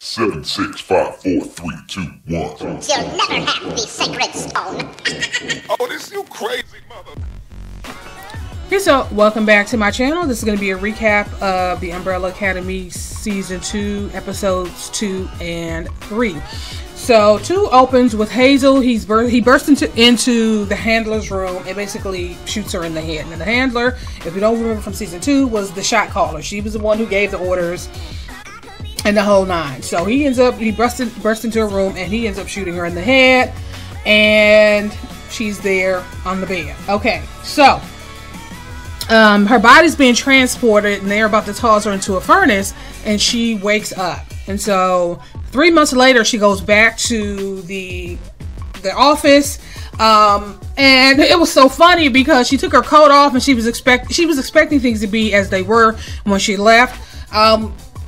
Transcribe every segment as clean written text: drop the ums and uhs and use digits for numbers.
7, 6, 5, 4, 3, 2, 1. You'll never have the sacred stone. Oh, this you crazy mother. Hey, so welcome back to my channel. This is going to be a recap of the Umbrella Academy Season 2, Episodes 2 and 3. So 2 opens with Hazel. He bursts into the handler's room and basically shoots her in the head. And the handler, if you don't remember from Season 2, was the shot caller. She was the one who gave the orders and the whole nine. So he bursts into her room and he ends up shooting her in the head. And she's there on the bed. Okay, so her body's being transported and they're about to toss her into a furnace and she wakes up. And so 3 months later she goes back to the office, and it was so funny because she took her coat off and she was expecting things to be as they were when she left.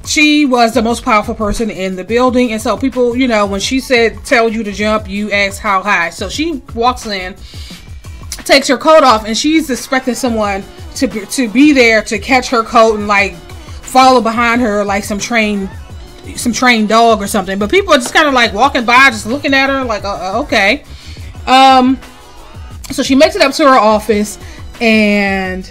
She was the most powerful person in the building, and so people, you know, when she said tell you to jump, you ask how high. So she walks in, takes her coat off, and she's expecting someone to be there to catch her coat and like follow behind her like some trained dog or something. But people are just kind of like walking by, just looking at her like okay. So she makes it up to her office, and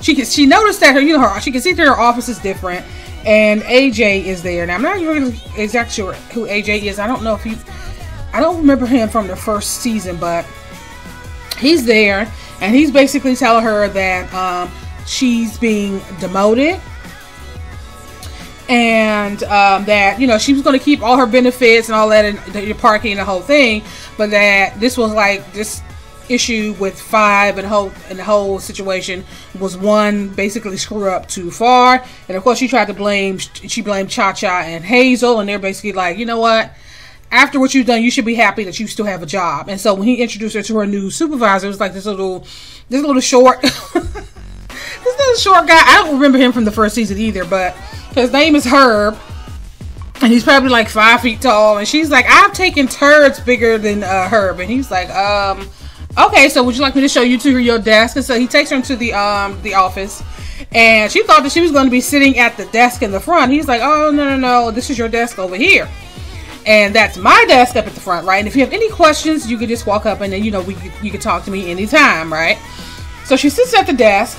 she noticed that she can see that her office is different, and AJ is there. Now I'm not really exactly sure who AJ is. I don't remember him from the first season, but he's there, and he's basically telling her that she's being demoted, and that, you know, she was going to keep all her benefits and all that, and the parking and the whole thing, but that this was like this issue with 5 and the whole situation was one basically screw up too far. And of course she blamed Cha-Cha and Hazel, and they're basically like, you know what, after what you've done, you should be happy that you still have a job. And so when he introduced her to her new supervisor, it was like this little short this little short guy. I don't remember him from the first season either, but his name is Herb, and he's probably like 5 feet tall. And she's like, I've taken turds bigger than Herb. And he's like, okay, so would you like me to show you to your desk? And so he takes her into the office, and she thought that she was going to be sitting at the desk in the front. He's like, oh, no, this is your desk over here. And that's my desk up at the front, right? And if you have any questions, you can just walk up and then, you know, you can talk to me anytime, right? So she sits at the desk,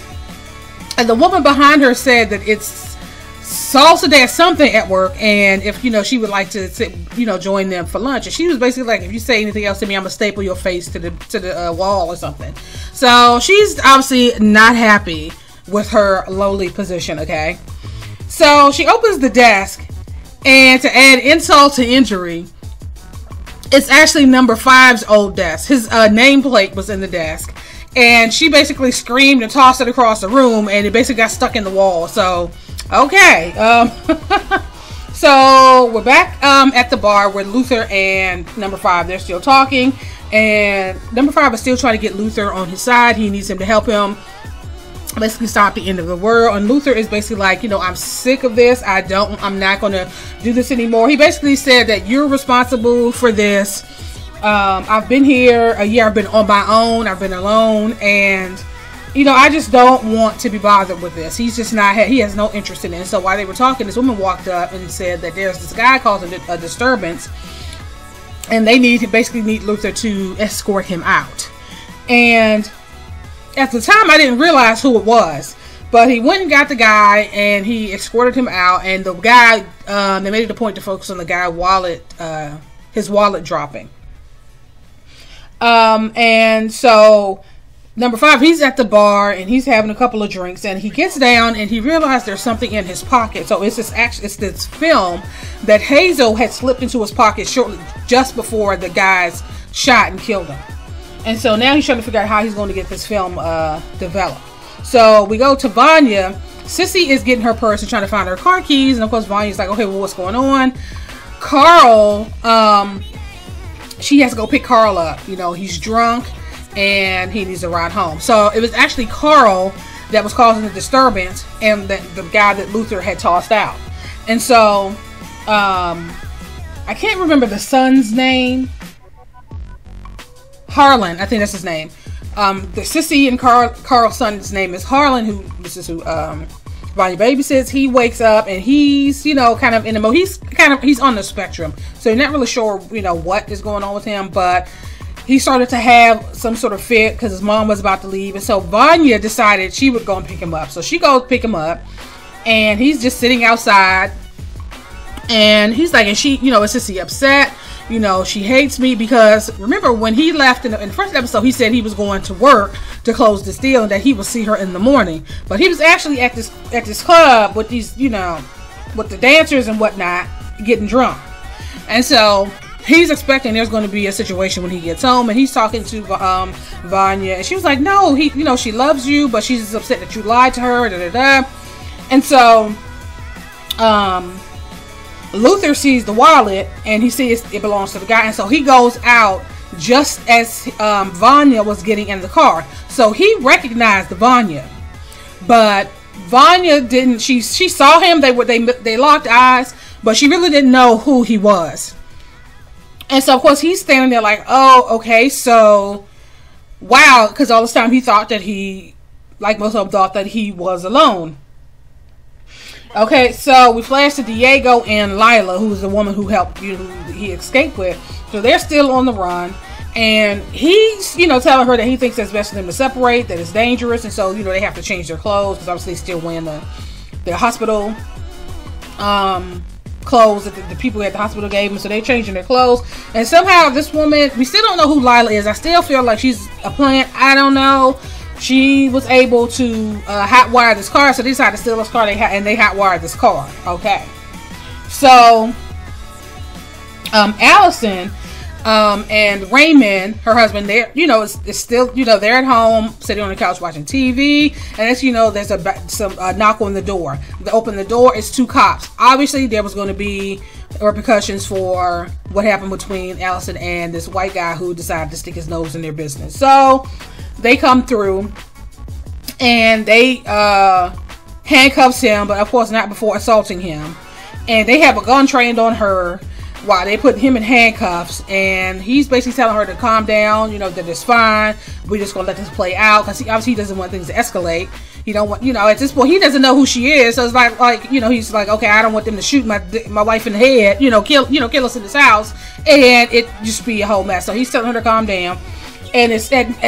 and the woman behind her said that it's salsa day or something at work, and if, you know, she would like to sit, you know, join them for lunch. And she was basically like, if you say anything else to me, I'm gonna staple your face to the wall or something. So she's obviously not happy with her lowly position. Okay, so she opens the desk, and to add insult to injury, it's actually number 5's old desk. His nameplate was in the desk, and she basically screamed and tossed it across the room, and it basically got stuck in the wall. So okay, so we're back at the bar with Luther and number 5. They're still talking, and number 5 is still trying to get Luther on his side. He needs him to help him basically stop the end of the world. And Luther is basically like, you know, I'm sick of this. I'm not going to do this anymore. He basically said that you're responsible for this. I've been here a year. I've been on my own. I've been alone, and you know, I just don't want to be bothered with this. He's just not, he has no interest in it. And so while they were talking, this woman walked up and said that there's this guy causing a disturbance, and they basically need Luther to escort him out. And at the time, I didn't realize who it was, but he went and got the guy and he escorted him out. And the guy, they made it a point to focus on the guy his wallet dropping. And so number 5, he's at the bar and he's having a couple of drinks, and he gets down and he realized there's something in his pocket. So it's this film that Hazel had slipped into his pocket just before the guys shot and killed him. And so now he's trying to figure out how he's going to get this film developed. So we go to Vanya. Sissy is getting her purse and trying to find her car keys, and of course Vanya's like, okay, well, what's going on? Carl, she has to go pick Carl up. You know, he's drunk and he needs to ride home. So it was actually Carl that was causing the disturbance, and the guy that Luther had tossed out. And so I can't remember the son's name. Harlan, I think that's his name. The Sissy and Carl's son's name is Harlan, this is who Vanya babysits, he wakes up and he's, you know, kind of in the mode. He's on the spectrum. So you're not really sure, you know, what is going on with him, but he started to have some sort of fit because his mom was about to leave. And so Vanya decided she would go and pick him up. So she goes pick him up and he's just sitting outside. And he's like, and she, you know, is Sissy upset? You know, she hates me because remember when he left in the first episode, he said he was going to work to close this deal and that he would see her in the morning. But he was actually at this club with these, you know, with the dancers and whatnot, getting drunk. And so he's expecting there's going to be a situation when he gets home, and he's talking to Vanya, and she was like, no, you know, she loves you, but she's just upset that you lied to her, And so Luther sees the wallet and he sees it belongs to the guy, and so he goes out just as Vanya was getting in the car. So he recognized the Vanya, but Vanya didn't. She saw him. They locked eyes, but she really didn't know who he was. And so of course he's standing there like, oh, okay, so wow, because all this time he thought that he, like most of them, thought that he was alone. Okay, so we flash to Diego and Lila, who's the woman who helped, you know, who he escaped with. So they're still on the run, and he's, you know, telling her that he thinks it's best for them to separate, that it's dangerous, and so, you know, they have to change their clothes because obviously they still wearing their hospital clothes that the people at the hospital gave them, so they're changing their clothes. And somehow this woman, we still don't know who Lila is. I still feel like she's a plant. I don't know. She was able to hotwire this car, so they decided to steal this car, and they hotwired this car. Okay. So, Allison and Raymond, her husband, they're, you know, it's still, you know, they're at home, sitting on the couch watching TV, and as you know, there's some knock on the door. They open the door, it's two cops. Obviously, there was going to be repercussions for what happened between Allison and this white guy who decided to stick his nose in their business. So they come through and they handcuffs him, but of course not before assaulting him. And they have a gun trained on her while they put him in handcuffs, and he's basically telling her to calm down, you know, that it's fine. We're just gonna let this play out because he doesn't want things to escalate. He don't want, you know, at this point he doesn't know who she is, so it's like you know, he's like, okay, I don't want them to shoot my wife in the head, you know, kill us in this house, and it just be a whole mess. So he's telling her to calm down. And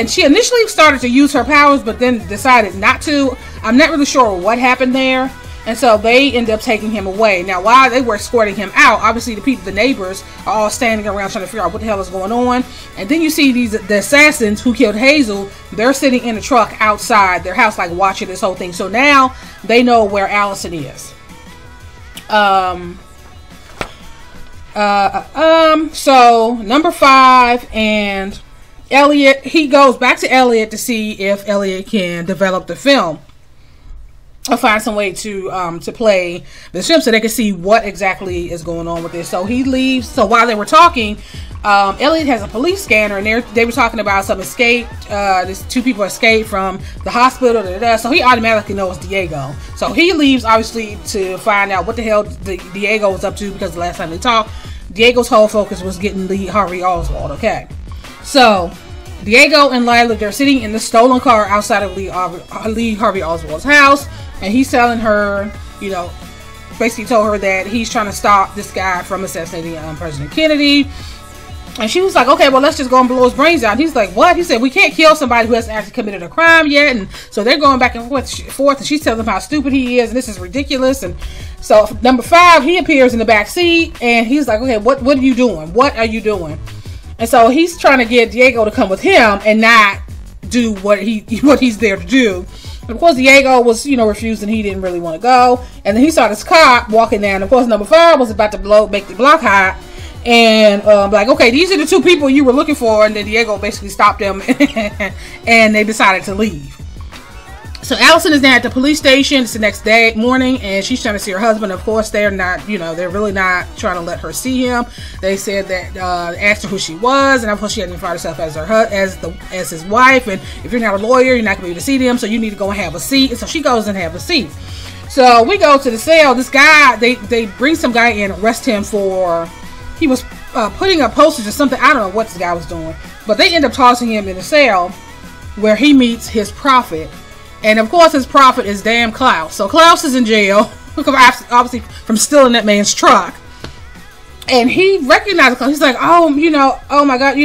she initially started to use her powers, but then decided not to. I'm not really sure what happened there. And so they end up taking him away. Now, while they were escorting him out, obviously the neighbors are all standing around trying to figure out what the hell is going on. And then you see the assassins who killed Hazel. They're sitting in a truck outside their house, like watching this whole thing. So now they know where Allison is. So number 5 and Elliot, he goes back to Elliot to see if Elliot can develop the film or find some way to play the film so they can see what exactly is going on with this. So he leaves. So while they were talking, Elliot has a police scanner, and they were talking about some escape. These 2 people escaped from the hospital. So he automatically knows Diego. So he leaves, obviously, to find out what the hell Diego was up to, because the last time they talked, Diego's whole focus was getting Lee Harvey Oswald. Okay. So Diego and Lila, they're sitting in the stolen car outside of Lee Harvey Oswald's house, and he's telling her, you know, basically told her that he's trying to stop this guy from assassinating President Kennedy. And she was like, okay, well, let's just go and blow his brains out. And he's like, what? He said, we can't kill somebody who hasn't actually committed a crime yet. And so they're going back and forth, and she's telling him how stupid he is, and this is ridiculous. And so number 5, he appears in the back seat, and he's like, okay, what are you doing? What are you doing? And so he's trying to get Diego to come with him and not do what he's there to do. And of course, Diego was, you know, refusing. He didn't really want to go. And then he saw this cop walking down. Of course, number 5 was about to make the block hot. And like, okay, these are the 2 people you were looking for. And then Diego basically stopped them, and they decided to leave. So Allison is now at the police station. It's the next morning, and she's trying to see her husband. Of course, they're not, you know, they're really not trying to let her see him. They said that asked her who she was, and of course she identified herself as as his wife. And if you're not a lawyer, you're not gonna be able to see them, so you need to go and have a seat. And so she goes and have a seat. So we go to the cell. This guy, they bring some guy in, arrest him for, he was putting up posters or something. I don't know what this guy was doing, but they end up tossing him in a cell where he meets his prophet. And of course, his prophet is damn Klaus. So Klaus is in jail, obviously from stealing that man's truck. And he recognized Klaus. He's like, oh, oh my God,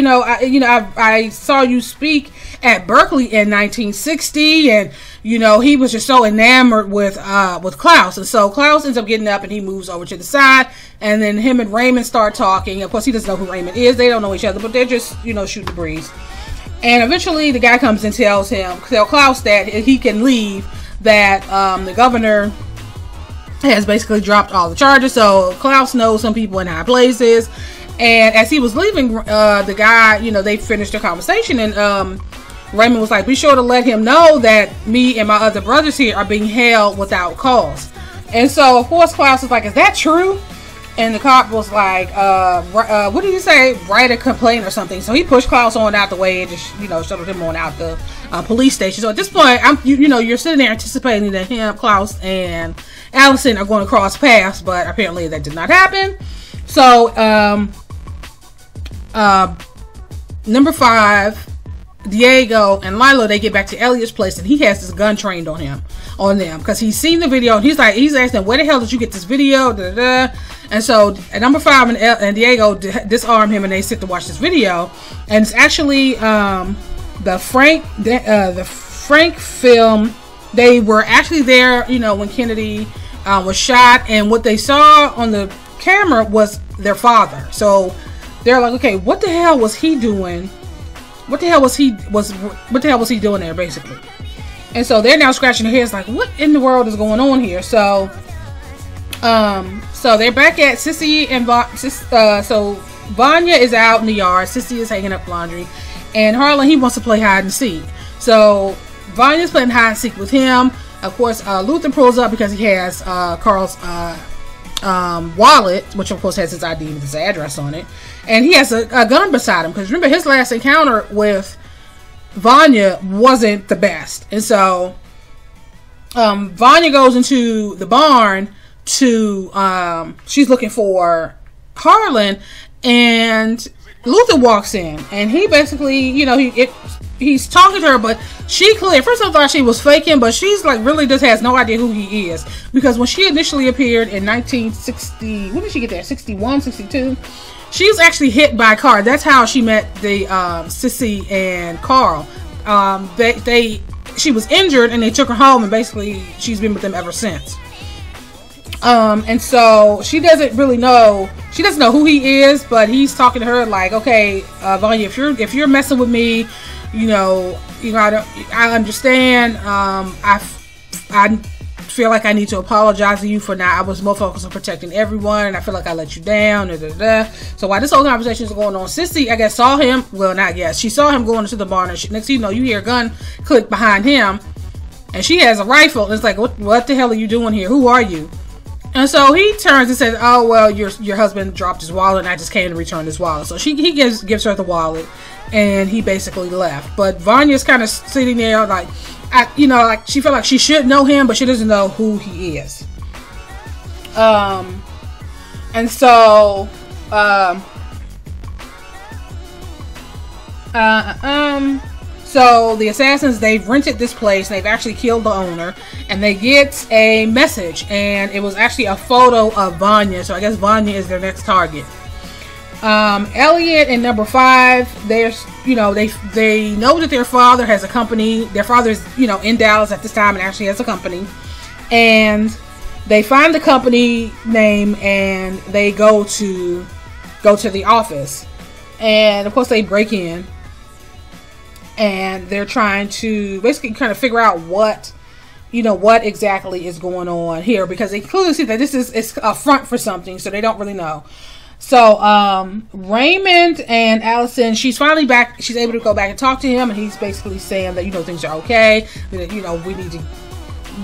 I saw you speak at Berkeley in 1960, and he was just so enamored with Klaus. And so Klaus ends up getting up and he moves over to the side, and then him and Raymond start talking. Of course, he doesn't know who Raymond is. They don't know each other, but they're just shooting the breeze. And eventually the guy comes and tells Klaus that he can leave, that the governor has basically dropped all the charges. So Klaus knows some people in high places. And as he was leaving, the guy, they finished their conversation, and Raymond was like, be sure to let him know that me and my other brothers here are being held without cause. And so of course Klaus was like, is that true? And the cop was like, what did he say? Write a complaint or something. So he pushed Klaus on out the way and just, shuttled him on out the police station. So at this point, you're sitting there anticipating that him, Klaus, and Allison are going to cross paths, but apparently that did not happen. So, number 5, Diego and Lilo, they get back to Elliot's place, and he has this gun trained on them because he's seen the video, and he's asking, where the hell did you get this video? Da, da, da. And so at number 5 and Diego disarm him, and they sit to watch this video, and it's actually the Frank film. They were actually there, when Kennedy was shot, and what they saw on the camera was their father. So they're like, okay, what the hell was he doing? What the hell was he doing there, basically? And so they're now scratching their heads like, what in the world is going on here? So they're back at Sissy and so Vanya is out in the yard. Sissy is hanging up laundry, and Harlan, he wants to play hide and seek. So Vanya's playing hide and seek with him. Of course, Luther pulls up because he has Carl's wallet, which of course has his ID with his address on it, and he has a gun beside him because remember, his last encounter with Vanya wasn't the best. And so Vanya goes into the barn to she's looking for Harlan, and Luther walks in, and he basically, he's talking to her, but she clearly, first I thought she was faking, but she's like really just has no idea who he is, because when she initially appeared in 1960, when did she get there? 61, 62? She was actually hit by a car. That's how she met the Sissy and Carl. She was injured, and they took her home, and basically she's been with them ever since. And so she doesn't really know. She doesn't know who he is, but he's talking to her like, okay, Vanya, if you're messing with me, I understand. I feel like I need to apologize to you for now. I was more focused on protecting everyone, and I feel like I let you down. Da, da, da. So while this whole conversation is going on, Sissy, I guess, saw him. Well, not yet. She saw him going into the barn, and next thing you know, you hear a gun click behind him, and she has a rifle. And it's like, what the hell are you doing here? Who are you? And so he turns and says, oh, well, your husband dropped his wallet, and I just came to return his wallet. So he gives her the wallet, and he basically left. But Vanya's kind of sitting there like, like she felt like she should know him, but she doesn't know who he is. And so, so the assassins, they've rented this place, and they've actually killed the owner, and they get a message, and it was actually a photo of Vanya. So I guess Vanya is their next target. Elliot and number 5, they know that their father has a company. Their father's, in Dallas at this time and actually has a company. And they find the company name, and they go to the office. And of course they break in, and they're trying to basically kind of figure out what exactly is going on here, because they clearly see that it's a front for something, so they don't really know. So Raymond and Allison, she's finally back. She's able to go back and talk to him, and he's basically saying that things are okay, that we need to,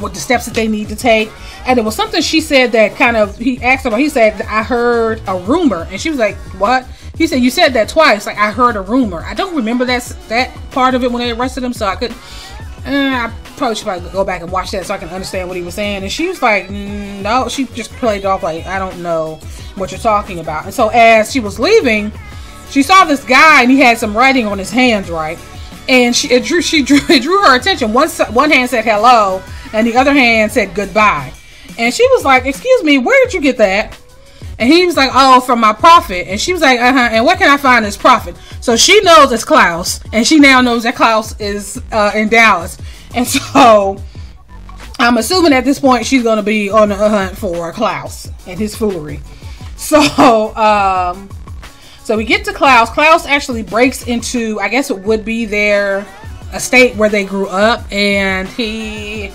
what the steps that they need to take. And it was something she said that kind of, he asked about. He said, I heard a rumor, and she was like, what? He said, you said that twice. Like, I heard a rumor. I don't remember that part of it when they arrested him, so I could. I probably should go back and watch that so I can understand what he was saying. And she was like, no, she just played it off like, I don't know what you're talking about. And so as she was leaving, she saw this guy, and he had some writing on his hands, right? and it drew her attention. One hand said hello, and the other hand said goodbye. And she was like, "Excuse me, where did you get that?" And he was like, "Oh, from my prophet." And she was like, "And where can I find this prophet?" So she knows it's Klaus, and she now knows that Klaus is in Dallas. And so I'm assuming at this point she's going to be on the hunt for Klaus and his foolery. So we get to Klaus. Klaus actually breaks into, I guess it would be their estate where they grew up, and he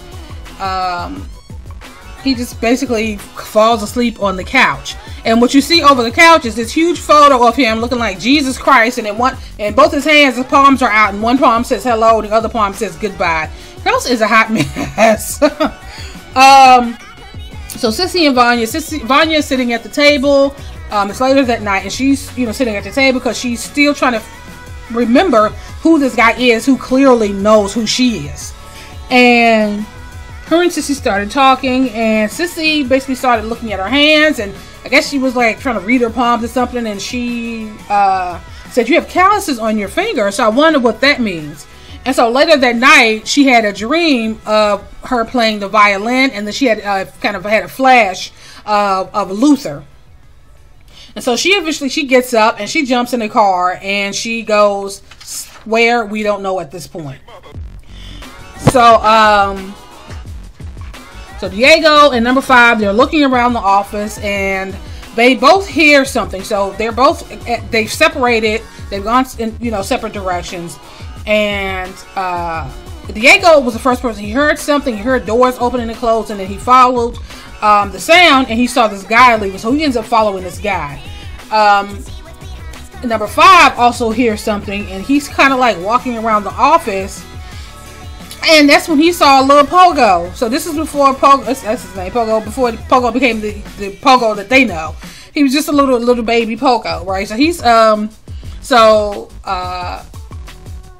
just basically falls asleep on the couch. And what you see over the couch is this huge photo of him looking like Jesus Christ, and both his hands, his palms are out, and one palm says hello, the other palm says goodbye. Klaus is a hot mess. So Sissy and Vanya is sitting at the table. It's later that night, and she's sitting at the table because she's still trying to remember who this guy is, who clearly knows who she is. And her and Sissy started talking, and Sissy basically started looking at her hands, and I guess she was like trying to read her palms or something, and she said, "You have calluses on your finger, so I wonder what that means." And so later that night, she had a dream of her playing the violin, and then she had kind of had a flash of Luther. And so she gets up and she jumps in the car and she goes where we don't know at this point. So Diego and number 5, they're looking around the office and they both hear something. So they've separated. They've gone in separate directions. And Diego was the first person. He heard something. He heard doors opening and closing, and then he followed the sound, and he saw this guy leaving. So he ends up following this guy. Number 5 also hears something, and he's kind of like walking around the office. And that's when he saw a little Pogo. So this is before Pogo. That's his name, Pogo. Before Pogo became the Pogo that they know. He was just a little baby Pogo, right? So he's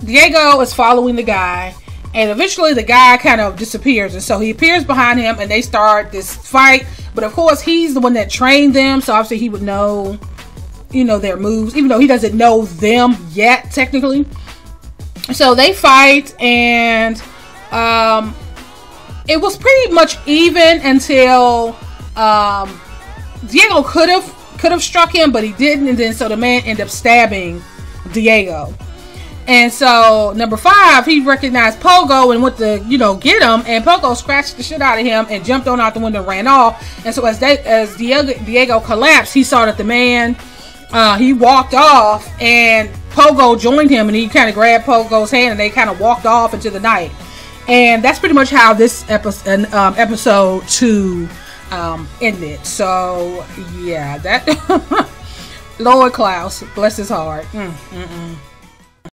Diego is following the guy, and eventually the guy kind of disappears, and so he appears behind him, and they start this fight. But of course, he's the one that trained them, so obviously he would know, their moves, even though he doesn't know them yet, technically. So they fight, and it was pretty much even until Diego could have struck him, but he didn't, and then so the man ended up stabbing Diego. And so number 5, he recognized Pogo and went to get him, and Pogo scratched the shit out of him and jumped on out the window and ran off. And so as Diego collapsed, he saw that the man he walked off, and Pogo joined him, and he kind of grabbed Pogo's hand, and they kind of walked off into the night. And that's pretty much how this episode 2 ended. So yeah, that Lord Klaus, bless his heart.